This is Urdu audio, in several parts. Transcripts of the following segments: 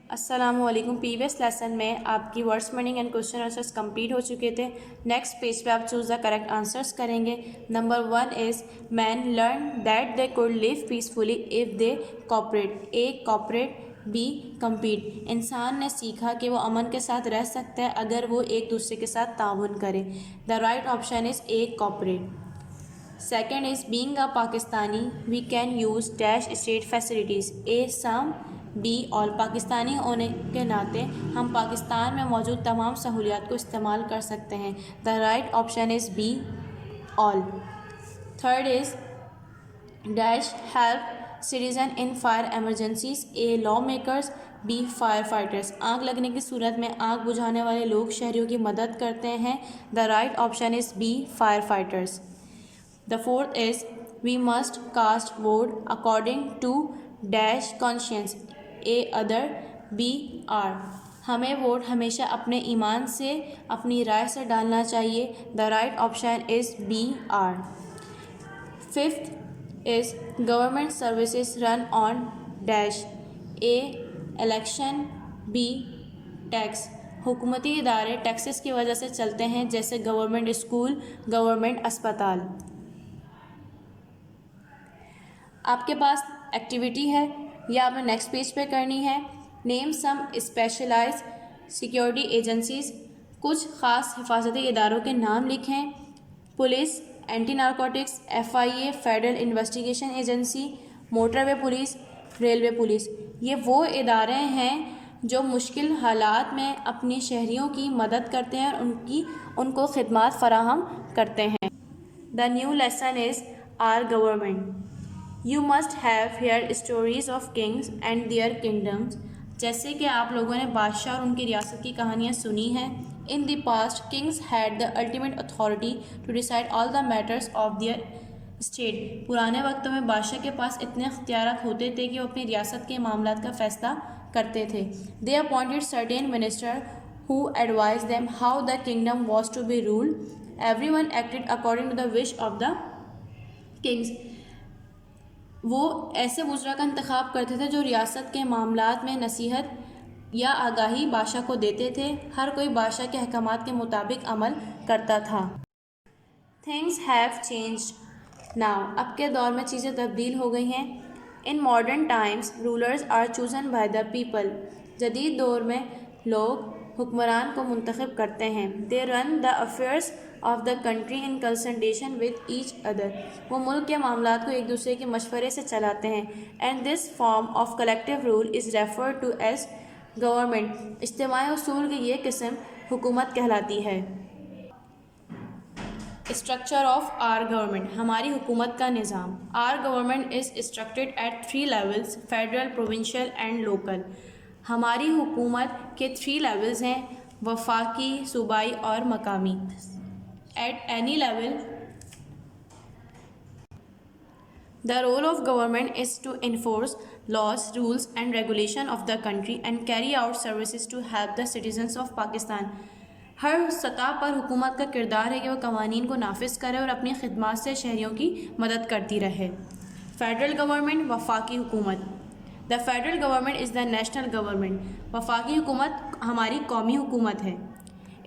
السلام علیکم. پریویس لیسن میں آپ کی words meaning and question answers complete ہو چکے تھے. نیکسٹ پیج پہ آپ چوز دا کریکٹ آنسرس کریں گے. Number 1 is man learn that they could live peacefully if they cooperate. A cooperate, B compete. انسان نے سیکھا کہ وہ امن کے ساتھ رہ سکتا ہے اگر وہ ایک دوسرے کے ساتھ تعاون کرے. The right option is A cooperate. Second is being a Pakistani we can use dash state facilities. A some, B all. Pakistani ہونے کے ناطے ہم پاکستان میں موجود تمام سہولیات کو استعمال کر سکتے ہیں. The right option is B all. Third is dash help citizen in fire emergencies. A lawmakers, B firefighters. آگ لگنے کی صورت میں آگ بجھانے والے لوگ شہریوں کی مدد کرتے ہیں. The right option is B firefighters. The fourth is we must cast vote according to dash conscience. A other, B R. ہمیں ووٹ ہمیشہ اپنے ایمان سے, اپنی رائے سے ڈالنا چاہیے. The right option is B R. Fifth is government services run on dash. A election, B tax. حکومتی ادارے ٹیکسز کی وجہ سے چلتے ہیں جیسے گورنمنٹ اسکول, گورنمنٹ اسپتال. آپ کے پاس ایکٹیویٹی ہے یا آپ نے نیکسٹ پیج پہ کرنی ہے. Name some specialize security agencies. کچھ خاص حفاظتی اداروں کے نام لکھیں. Police, anti narcotics, FIA federal investigation agency, motorway police, railway police. یہ وہ ادارے ہیں جو مشکل حالات میں اپنی شہریوں کی مدد کرتے ہیں اور ان کو خدمات فراہم کرتے ہیں. The new lesson is our government. You must have heard stories of kings and their kingdoms. جیسے کہ آپ لوگوں نے بادشاہ اور ان کی ریاست کی کہانیاں سنی ہیں. In the past, kings had the ultimate authority to decide all the matters of their state. پرانے وقتوں میں بادشاہ کے پاس اتنے اختیارات ہوتے تھے کہ وہ اپنی ریاست کے معاملات کا فیصلہ کرتے تھے. They appointed certain ministers who advised them how the kingdom was to be ruled. Everyone acted according to the wish of the kings. وہ ایسے وزراء کا انتخاب کرتے تھے جو ریاست کے معاملات میں نصیحت یا آگاہی بادشاہ کو دیتے تھے. ہر کوئی بادشاہ کے احکامات کے مطابق عمل کرتا تھا. Things have changed now. اب کے دور میں چیزیں تبدیل ہو گئی ہیں. In modern times, rulers are chosen by the people. جدید دور میں لوگ حکمران کو منتخب کرتے ہیں. They run the affairs of the country in consultation with each other. وہ ملک کے معاملات کو ایک دوسرے کے مشورے سے چلاتے ہیں. And this form of collective rule is referred to as government. اجتماعی اصول کی یہ قسم حکومت کہلاتی ہے. Structure of our government. ہماری حکومت کا نظام. Our government is structured at 3 levels: federal, provincial and local. ہماری حکومت کے 3 levels ہیں: وفاقی, صوبائی اور مقامی. At any level, the role of government is to enforce laws, rules and regulation of the country and carry out services to help the citizens of Pakistan. ہر سطح پر حکومت کا کردار ہے کہ وہ قوانین کو نافذ کرے اور اپنی خدمات سے شہریوں کی مدد کرتی رہے. فیڈرل گورنمنٹ, وفاقی حکومت. The federal government is the national government. وفاقی حکومت ہماری قومی حکومت ہے.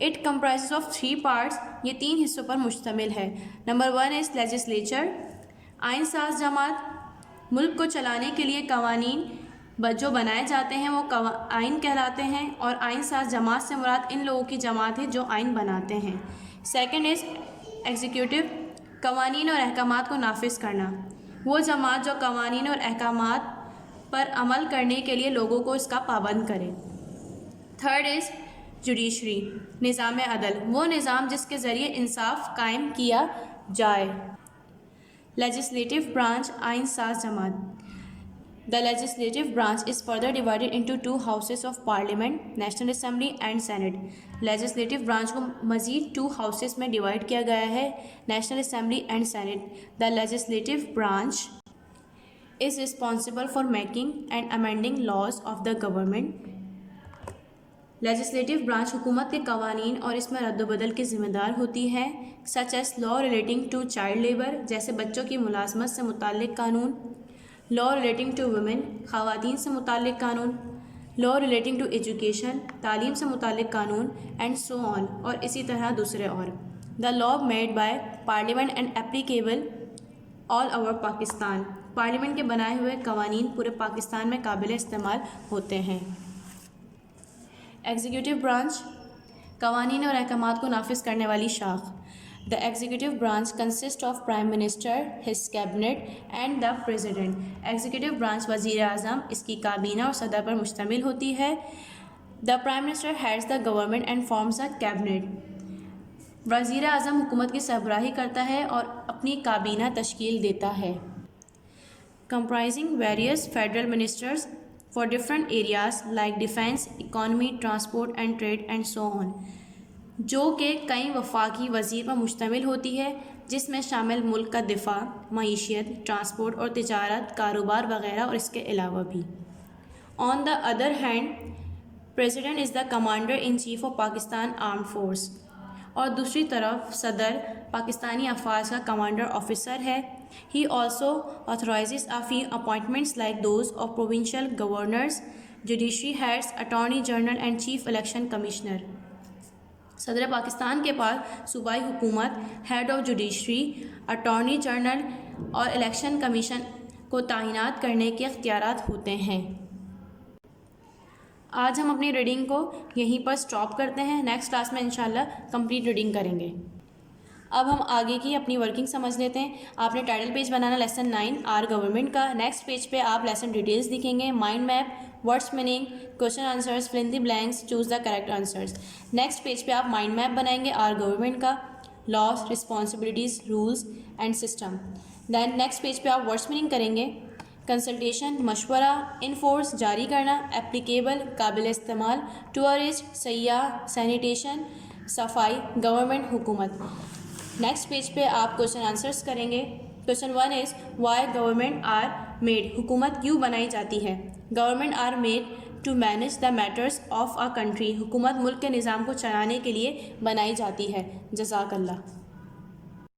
It comprises of 3 parts. یہ 3 حصوں پر مشتمل ہے. Number 1 is legislature. آئین ساز جماعت. ملک کو چلانے کے لیے قوانین جو بنائے جاتے ہیں وہ آئین کہلاتے ہیں, اور آئین ساز جماعت سے مراد ان لوگوں کی جماعت ہے جو آئین بناتے ہیں. Second is executive. قوانین اور احکامات کو نافذ کرنا. وہ جماعت جو قوانین اور احکامات پر عمل کرنے کے لیے لوگوں کو اس کا پابند کرے. Third is judiciary. نظام عدل. وہ نظام جس کے ذریعے انصاف قائم کیا جائے. Legislative branch. آئین ساز جماعت. The legislative branch is further divided into 2 houses of parliament, National Assembly and Senate. Legislative branch کو مزید 2 houses میں ڈیوائڈ کیا گیا ہے, National Assembly and Senate. The legislative branch is responsible for making and amending laws of the government. Legislative branch حکومت کے قوانین اور اس میں رد و بدل کی ذمہ دار ہوتی ہے. Such as law relating to child labour. جیسے بچوں کی ملازمت سے متعلق قانون. Law relating to women. خواتین سے متعلق قانون. لا ریلیٹنگ ٹو ایجوکیشن، تعلیم سے متعلق قانون، اینڈ سو آن، اور اسی طرح دوسرے اور. The law made by parliament and applicable all over Pakistan, parliament کے بنائے ہوئے قوانین پورے پاکستان میں قابل استعمال ہوتے ہیں. ایگزیکٹو برانچ، قوانین اور احکامات کو نافذ کرنے والی شاخ. The executive branch consists of Prime Minister, his cabinet and the President. Executive branch وزیر اعظم، اس کی کابینہ اور صدر پر مشتمل ہوتی ہے. The Prime Minister heads the government and forms a cabinet. وزیر اعظم حکومت کی سربراہی کرتا ہے اور اپنی کابینہ تشکیل دیتا ہے. Comprising various federal ministers for different areas like defense, economy, transport and trade and so on. جو کہ کئی وفاقی وزیر پر مشتمل ہوتی ہے، جس میں شامل ملک کا دفاع، معیشت، ٹرانسپورٹ اور تجارت، کاروبار وغیرہ اور اس کے علاوہ بھی. On the other hand, president is the commander in chief of Pakistan armed force. اور دوسری طرف صدر پاکستانی افواج کا کمانڈر آفیسر ہے. He also authorizes a few appointments like those of provincial governors, judiciary heads, attorney general and chief election commissioner. صدر پاکستان کے پاس صوبائی حکومت، head of judiciary, attorney general اور الیکشن کمیشن کو تعینات کرنے کے اختیارات ہوتے ہیں. آج ہم اپنی ریڈنگ کو یہیں پر سٹاپ کرتے ہیں. نیکسٹ کلاس میں انشاءاللہ کمپلیٹ ریڈنگ کریں گے. اب ہم آگے کی اپنی ورکنگ سمجھ لیتے ہیں. آپ نے ٹائٹل پیج بنانا لیسن 9 آر گورنمنٹ کا. نیکسٹ پیج پہ آپ لیسن ڈیٹیلز لکھیں گے. Mind map, words meaning, question answers, fill in the blanks, choose the correct answers. Next page پہ آپ مائنڈ میپ بنائیں گے آر گورنمنٹ کا، laws, responsibilities, roles and system. Then next page پہ آپ ورڈس میننگ کریں گے. کنسلٹیشن، مشورہ، انفورس، جاری کرنا، اپلیکیبل، قابل استعمال، ٹورسٹ، سیاح، سینیٹیشن، صفائی، گورنمنٹ، حکومت. نیکسٹ پیج پہ آپ کوشچن آنسرس کریں گے. Question 1 is why government are made, حکومت کیوں بنائی جاتی ہے. Government are made to manage the matters of a country, حکومت ملک کے نظام کو چلانے کے لیے بنائی جاتی ہے. جزاک اللہ.